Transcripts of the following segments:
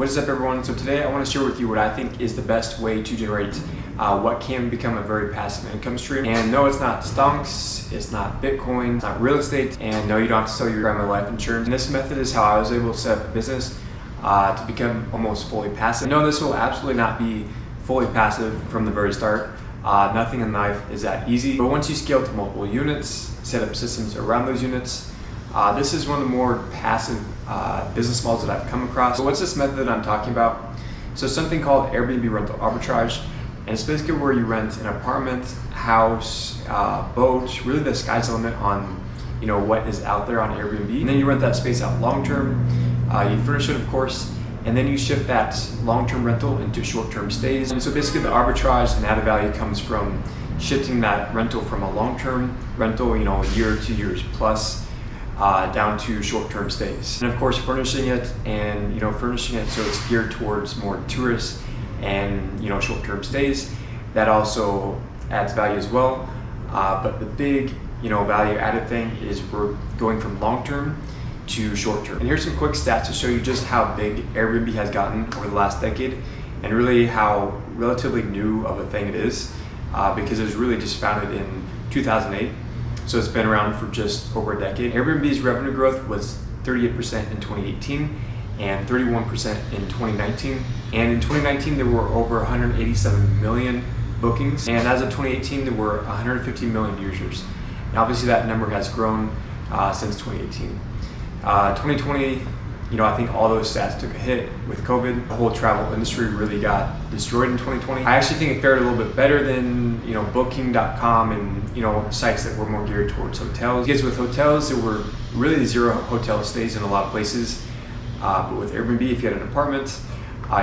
What is up, everyone? So today I want to share with you what I think is the best way to generate what can become a very passive income stream. And no, it's not stonks, it's not Bitcoin, it's not real estate, and no, you don't have to sell your grandma life insurance. And this method is how I was able to set up a business to become almost fully passive. No, this will absolutely not be fully passive from the very start. Nothing in life is that easy. But once you scale to multiple units, set up systems around those units, this is one of the more passive business models that I've come across. So what's this method that I'm talking about? So something called Airbnb rental arbitrage, and it's basically where you rent an apartment, house, boat. Really, the sky's the limit on what is out there on Airbnb. And then you rent that space out long term. You furnish it, of course, and then you shift that long-term rental into short-term stays. And so basically, the arbitrage and added value comes from shifting that rental from a long-term rental, a year, 2 years plus, down to short-term stays. And of course, furnishing it and furnishing it so it's geared towards more tourists and short-term stays. That also adds value as well. But the big value-added thing is we're going from long-term to short-term. And here's some quick stats to show you just how big Airbnb has gotten over the last decade, and really how relatively new of a thing it is, because it was really just founded in 2008. So it's been around for just over a decade. Airbnb's revenue growth was 38% in 2018 and 31% in 2019. And in 2019, there were over 187 million bookings. And as of 2018, there were 150 million users. And obviously that number has grown since 2018. 2020, I think all those stats took a hit with COVID. The whole travel industry really got destroyed in 2020. I actually think it fared a little bit better than Booking.com and sites that were more geared towards hotels. Because with hotels, there were really zero hotel stays in a lot of places. But with Airbnb, if you had an apartment,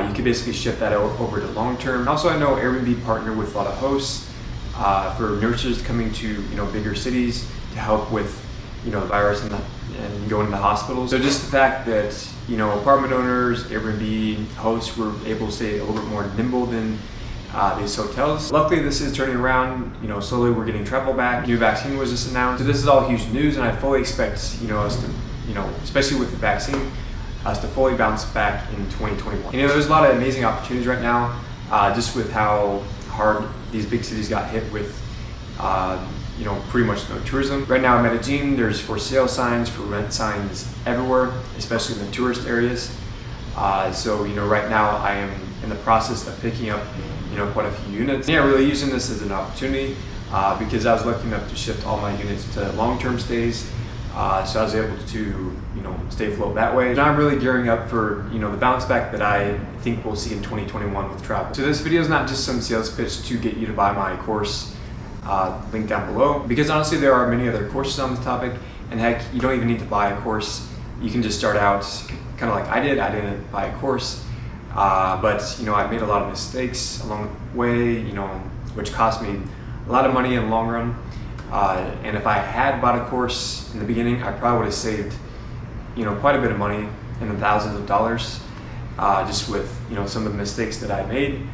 you could basically shift that over to long term. Also, I know Airbnb partnered with a lot of hosts for nurses coming to bigger cities to help with the virus and going into hospitals. So just the fact that apartment owners, Airbnb hosts were able to stay a little bit more nimble than these hotels. Luckily, this is turning around. Slowly we're getting travel back. New vaccine was just announced. So this is all huge news, and I fully expect us to, especially with the vaccine, us to fully bounce back in 2021. There's a lot of amazing opportunities right now, just with how hard these big cities got hit with pretty much no tourism. Right now in Medellin, there's for sale signs, for rent signs everywhere, especially in the tourist areas. So right now I am in the process of picking up quite a few units. Yeah, really using this as an opportunity because I was lucky enough to shift all my units to long-term stays. So I was able to stay afloat that way. Now I'm really gearing up for the bounce back that I think we'll see in 2021 with travel. So this video is not just some sales pitch to get you to buy my course. Link down below, because honestly there are many other courses on this topic, and heck, you don't even need to buy a course. You can just start out kind of like I did. I didn't buy a course, but I made a lot of mistakes along the way, which cost me a lot of money in the long run. And if I had bought a course in the beginning, I probably would have saved quite a bit of money in the thousands of dollars, just with some of the mistakes that I made,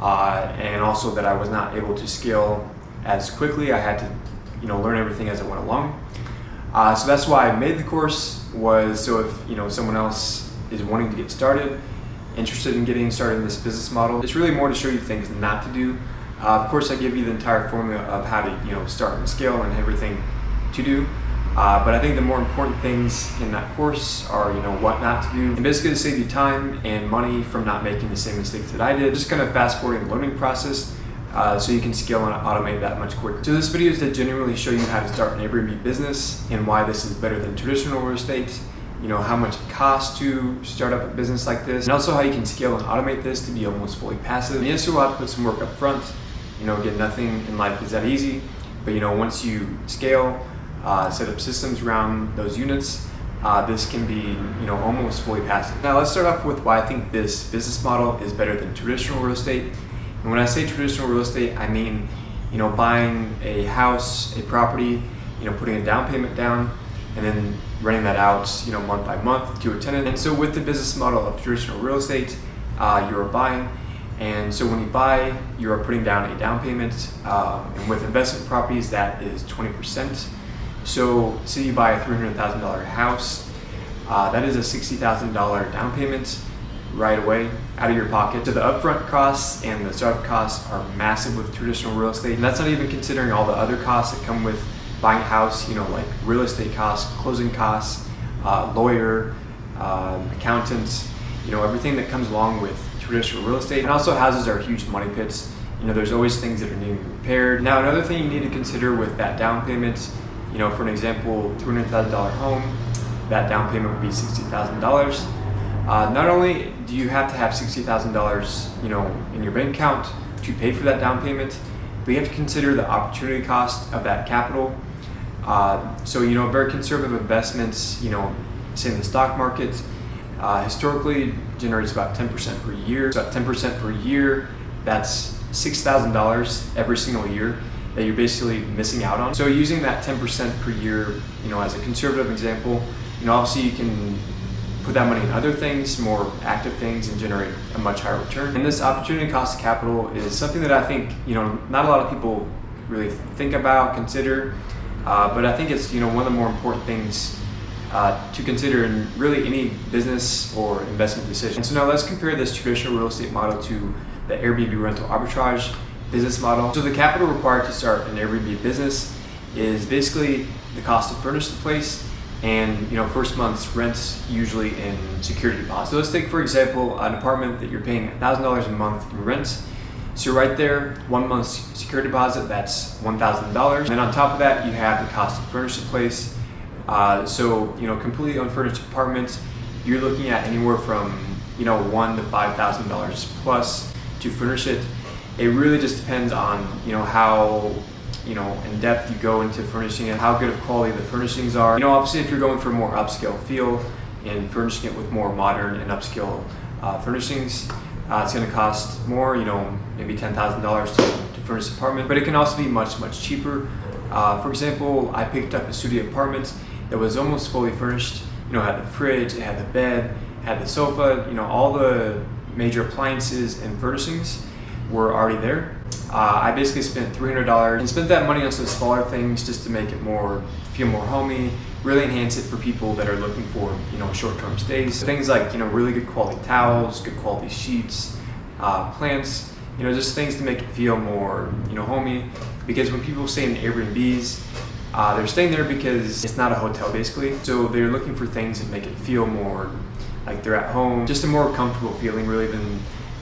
and also that I was not able to scale as quickly. I had to learn everything as I went along. So that's why I made the course, was so if someone else is wanting to get started, interested in getting started in this business model, it's really more to show you things not to do. Of course, I give you the entire formula of how to start and scale and everything to do. But I think the more important things in that course are what not to do, and basically to save you time and money from not making the same mistakes that I did. Just kind of fast forwarding the learning process. So you can scale and automate that much quicker. So this video is to genuinely show you how to start an Airbnb business and why this is better than traditional real estate, how much it costs to start up a business like this, and also how you can scale and automate this to be almost fully passive. And yes, you'll have to put some work up front. Again, nothing in life is that easy, but once you scale, set up systems around those units, this can be almost fully passive. Now let's start off with why I think this business model is better than traditional real estate. And when I say traditional real estate, I mean, buying a house, a property, putting a down payment down, and then renting that out, month by month to a tenant. And so with the business model of traditional real estate, you are buying. And so when you buy, you are putting down a down payment. And with investment properties, that is 20%. So say you buy a $300,000 house, that is a $60,000 down payment. right away out of your pocket. So the upfront costs and the startup costs are massive with traditional real estate. And that's not even considering all the other costs that come with buying a house, like real estate costs, closing costs, lawyer, accountants, everything that comes along with traditional real estate. And also houses are huge money pits. There's always things that are needing repaired. Now, another thing you need to consider with that down payment, for an example, $200,000 home, that down payment would be $60,000. Not only do you have to have $60,000, in your bank account to pay for that down payment, but you have to consider the opportunity cost of that capital. So, very conservative investments, say in the stock market, historically generates about 10% per year. So at 10% per year, that's $6,000 every single year that you're basically missing out on. So using that 10% per year, as a conservative example, obviously you can put that money in other things, more active things, and generate a much higher return. And this opportunity cost of capital is something that I think, not a lot of people really think about, consider, but I think it's, one of the more important things to consider in really any business or investment decision. And so now let's compare this traditional real estate model to the Airbnb rental arbitrage business model. So the capital required to start an Airbnb business is basically the cost to furnish the place and first month's rents, usually in security deposit. So let's take, for example, an apartment that you're paying $1,000 a month in rent. So right there, 1 month's security deposit, that's $1,000. And then on top of that, you have the cost to furnish the place. So completely unfurnished apartments, you're looking at anywhere from $1,000 to $5,000 plus to furnish it. It really just depends on how in depth you go into furnishing it, how good of quality the furnishings are. Obviously if you're going for a more upscale feel and furnishing it with more modern and upscale furnishings, it's going to cost more, maybe $10,000 to furnish an apartment, but it can also be much cheaper. For example, I picked up a studio apartment that was almost fully furnished. It had the fridge, it had the bed, had the sofa, all the major appliances and furnishings were already there. I basically spent $300 and spent that money on some smaller things just to make it feel more homey, really enhance it for people that are looking for, short-term stays. Things like, really good quality towels, good quality sheets, plants, just things to make it feel more, homey. Because when people stay in Airbnbs, they're staying there because it's not a hotel basically. So they're looking for things that make it feel more like they're at home, just a more comfortable feeling really than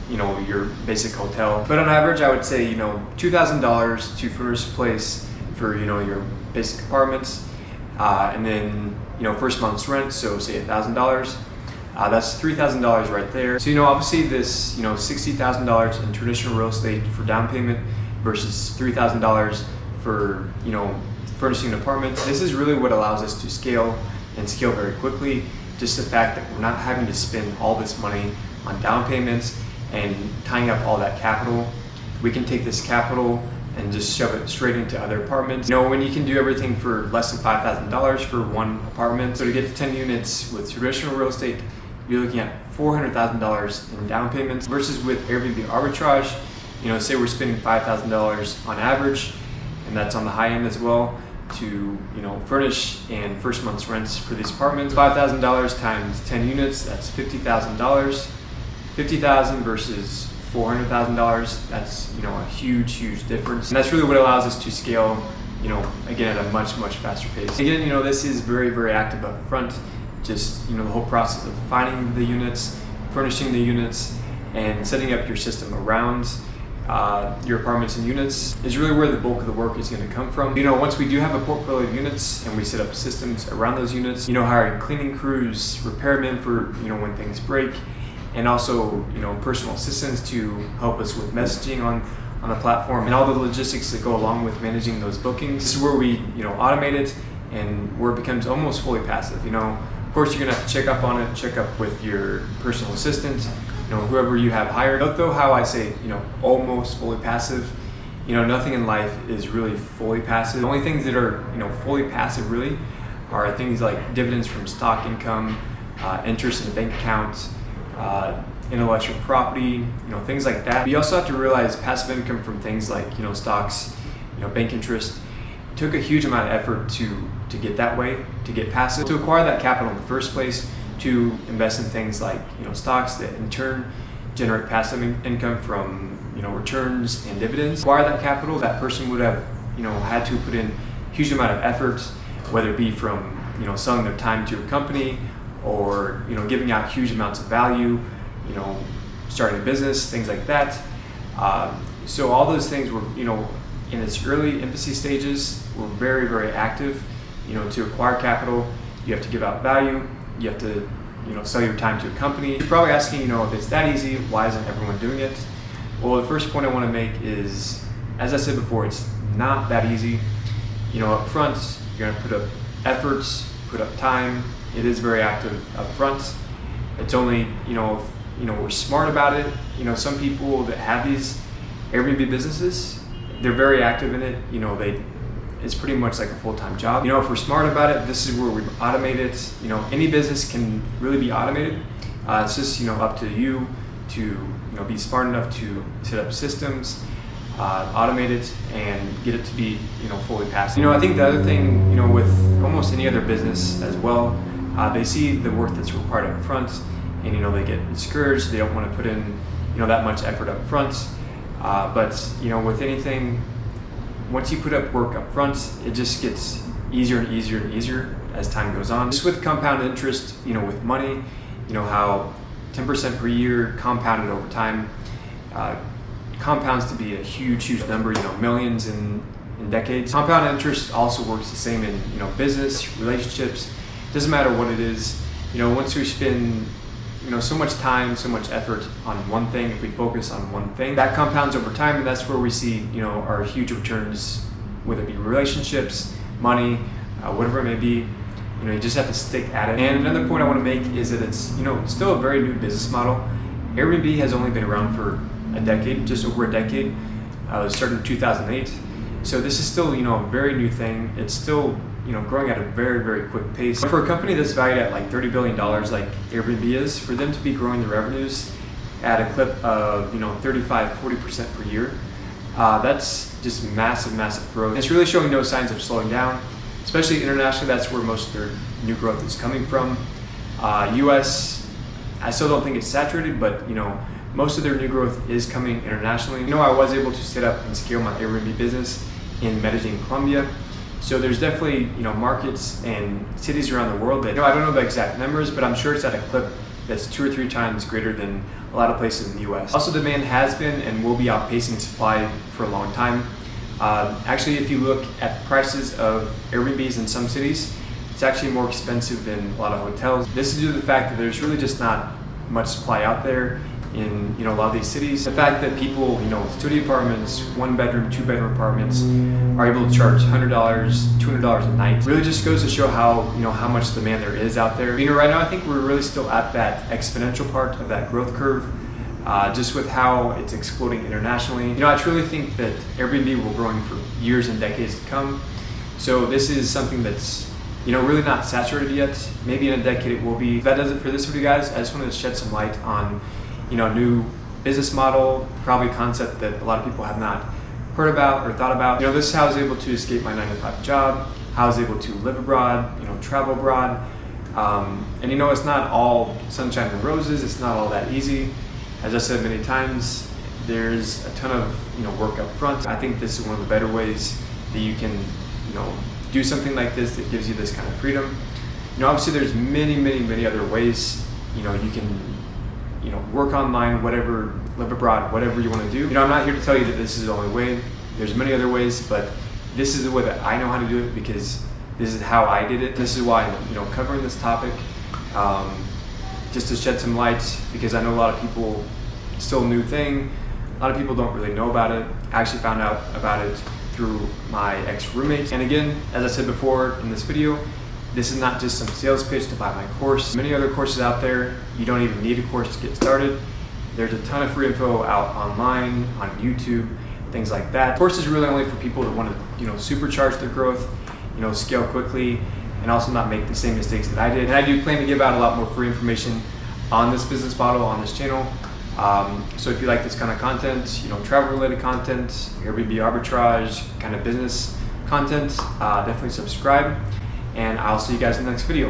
your basic hotel. But on average, I would say, $2,000 to furnish a place for, your basic apartments. And then, first month's rent, so say $1,000. That's $3,000 right there. So, obviously this, $60,000 in traditional real estate for down payment versus $3,000 for, furnishing an apartment. This is really what allows us to scale and scale very quickly. Just the fact that we're not having to spend all this money on down payments and tying up all that capital. We can take this capital and just shove it straight into other apartments. When you can do everything for less than $5,000 for one apartment. So to get to 10 units with traditional real estate, you're looking at $400,000 in down payments versus with Airbnb arbitrage, say we're spending $5,000 on average, and that's on the high end as well, to furnish and first month's rents for these apartments. $5,000 times 10 units, that's $50,000. $50,000 versus $400,000. That's a huge difference, and that's really what allows us to scale. Again at a much faster pace. Again, this is very active up front. Just the whole process of finding the units, furnishing the units, and setting up your system around your apartments and units is really where the bulk of the work is going to come from. Once we do have a portfolio of units and we set up systems around those units, hiring cleaning crews, repairmen for when things break, and also personal assistants to help us with messaging on the platform and all the logistics that go along with managing those bookings. This is where we automate it and where it becomes almost fully passive. Of course, you're gonna have to check up on it, check up with your personal assistant, whoever you have hired. Note though how I say, almost fully passive. Nothing in life is really fully passive. The only things that are, fully passive really are things like dividends from stock income, interest in a bank account, intellectual property, things like that. But you also have to realize passive income from things like, stocks, bank interest. It took a huge amount of effort to get that way, to get passive. To acquire that capital in the first place to invest in things like stocks that in turn generate passive income from returns and dividends. Acquire that capital, that person would have had to put in a huge amount of effort, whether it be from selling their time to a company or giving out huge amounts of value, starting a business, things like that. So all those things were in its early infancy stages were very, very active. To acquire capital, you have to give out value, you have to sell your time to a company. You're probably asking, if it's that easy, why isn't everyone doing it? Well, the first point I want to make is, as I said before, it's not that easy. Up front, you're going to put up efforts, put up time. It is very active up front. It's only, if we're smart about it. Some people that have these Airbnb businesses, they're very active in it. It's pretty much like a full-time job. If we're smart about it, this is where we automate it. Any business can really be automated. It's just up to you to be smart enough to set up systems, automate it, and get it to be fully passive. I think the other thing with almost any other business as well, they see the work that's required up front, and they get discouraged. They don't want to put in that much effort up front. But with anything, once you put up work up front, it just gets easier and easier and easier as time goes on. Just with compound interest, with money, how 10% per year compounded over time compounds to be a huge, huge number, millions in decades. Compound interest also works the same in business, relationships. It doesn't matter what it is. Once we spend so much time, so much effort on one thing, if we focus on one thing, that compounds over time, and that's where we see our huge returns, whether it be relationships, money, whatever it may be. You just have to stick at it. And another point I want to make is that it's still a very new business model. Airbnb has only been around for a decade, just over a decade. It started in 2008. So this is still a very new thing. It's still growing at a very, very quick pace. For a company that's valued at like $30 billion like Airbnb is, for them to be growing the revenues at a clip of 35-40% per year, that's just massive, massive growth. And it's really showing no signs of slowing down, especially internationally. That's where most of their new growth is coming from. US, I still don't think it's saturated, but most of their new growth is coming internationally. I was able to set up and scale my Airbnb business in Medellin, Colombia. So there's definitely markets and cities around the world that I don't know the exact numbers, but I'm sure it's at a clip that's 2 or 3 times greater than a lot of places in the US. Also, demand has been and will be outpacing supply for a long time. Actually, if you look at the prices of Airbnbs in some cities, it's actually more expensive than a lot of hotels. This is due to the fact that there's really just not much supply out there in a lot of these cities. The fact that people with studio apartments, 1-bedroom, 2-bedroom apartments are able to charge $100, $200 a night really just goes to show how how much demand there is out there. Right now I think we're really still at that exponential part of that growth curve, just with how it's exploding internationally. I truly think that Airbnb will grow for years and decades to come. So this is something that's really not saturated yet. Maybe in a decade it will be. That does it for this video, guys. I just wanted to shed some light on new business model, probably a concept that a lot of people have not heard about or thought about. This is how I was able to escape my 9-to-5 job, how I was able to live abroad, travel abroad. And it's not all sunshine and roses, it's not all that easy. As I said many times, there's a ton of work up front. I think this is one of the better ways that you can do something like this that gives you this kind of freedom. Obviously there's many other ways you can work online, whatever, live abroad, whatever you want to do. I'm not here to tell you that this is the only way. There's many other ways, but this is the way that I know how to do it because this is how I did it. This is why I'm covering this topic, just to shed some light, because I know a lot of people, it's still a new thing. A lot of people don't really know about it. I actually found out about it through my ex-roommate. And again, as I said before in this video, this is not just some sales pitch to buy my course. Many other courses out there, you don't even need a course to get started. There's a ton of free info out online, on YouTube, things like that. Course is really only for people that want to, supercharge their growth, scale quickly, and also not make the same mistakes that I did. And I do plan to give out a lot more free information on this business model on this channel. So if you like this kind of content, travel-related content, Airbnb arbitrage, kind of business content, definitely subscribe. And I'll see you guys in the next video.